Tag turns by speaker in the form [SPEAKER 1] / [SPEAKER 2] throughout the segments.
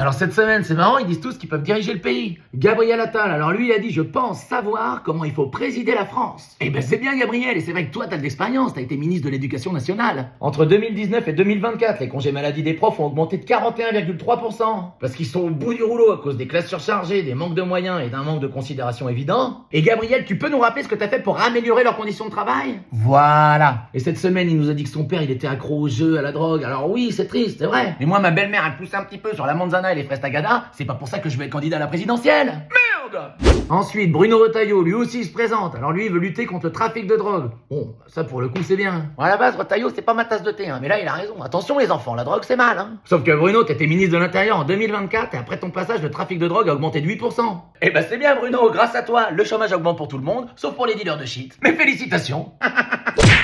[SPEAKER 1] Alors cette semaine, c'est marrant, ils disent tous qu'ils peuvent diriger le pays. Gabriel Attal, alors lui il a dit « Je pense savoir comment il faut présider la France ». Eh ben c'est bien Gabriel, et c'est vrai que toi t'as de l'expérience, t'as été ministre de l'Éducation nationale. Entre 2019 et 2024, les congés maladie des profs ont augmenté de 41,3%. Parce qu'ils sont au bout du rouleau à cause des classes surchargées, des manques de moyens et d'un manque de considération évident. Et Gabriel, tu peux nous rappeler ce que t'as fait pour améliorer leurs conditions de travail? Voilà. Et cette semaine, il nous a dit que son père il était accro aux jeux, à la drogue. Alors oui, c'est triste, c'est vrai. Mais moi, ma belle-mère, elle pousse un petit peu sur la manzana et les fraises tagada, c'est pas pour ça que je vais être candidat à la présidentielle. Merde. Ensuite, Bruno Retailleau, lui aussi il se présente. Alors lui, il veut lutter contre le trafic de drogue. Bon, ça pour le coup, c'est bien. Bon, à la base, Retailleau, c'est pas ma tasse de thé, hein, mais là, il a raison. Attention les enfants, la drogue, c'est mal, hein. Sauf que Bruno, t'étais ministre de l'Intérieur en 2024 et après ton passage, le trafic de drogue a augmenté de 8%. Eh ben c'est bien Bruno, grâce à toi, le chômage augmente pour tout le monde, sauf pour les dealers de shit. Mais félicitations.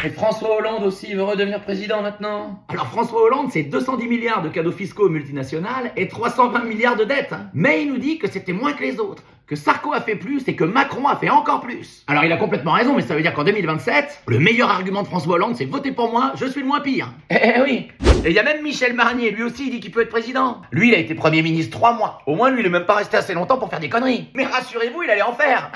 [SPEAKER 1] Et François Hollande aussi veut redevenir président maintenant. Alors François Hollande, c'est 210 milliards de cadeaux fiscaux aux multinationales et 320 milliards de dettes. Hein. Mais il nous dit que c'était moins que les autres, que Sarko a fait plus et que Macron a fait encore plus. Alors il a complètement raison, mais ça veut dire qu'en 2027, le meilleur argument de François Hollande, c'est voter pour moi, je suis le moins pire. Eh oui. Et il y a même Michel Barnier, lui aussi il dit qu'il peut être président. Lui il a été Premier ministre 3 mois. Au moins lui il est même pas resté assez longtemps pour faire des conneries. Mais rassurez-vous, il allait en faire.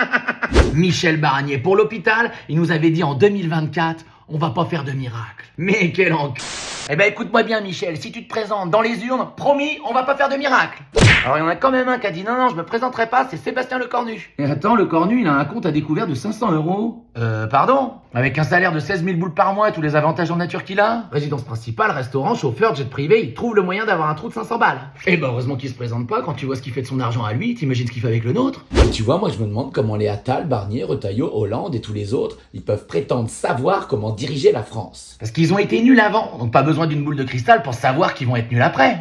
[SPEAKER 1] Michel Barnier, pour l'hôpital, il nous avait dit en 2024, on va pas faire de miracle. Mais quel enculé. Eh ben écoute-moi bien Michel, si tu te présentes dans les urnes, promis, on va pas faire de miracle. Alors il y en a quand même un qui a dit non, je me présenterai pas, c'est Sébastien Lecornu. Et attends, Lecornu, il a un compte à découvert de 500 €. Pardon? Avec un salaire de 16 000 boules par mois et tous les avantages en nature qu'il a? Résidence principale, restaurant, chauffeur, jet privé, il trouve le moyen d'avoir un trou de 500 balles. Eh ben heureusement qu'il se présente pas, quand tu vois ce qu'il fait de son argent à lui, t'imagines ce qu'il fait avec le nôtre?
[SPEAKER 2] Et tu vois, moi je me demande comment les Attal, Barnier, Retailleau, Hollande et tous les autres, ils peuvent prétendre savoir comment diriger la France.
[SPEAKER 1] Parce qu'ils ont été nuls avant, donc pas besoin d'une boule de cristal pour savoir qu'ils vont être nuls après.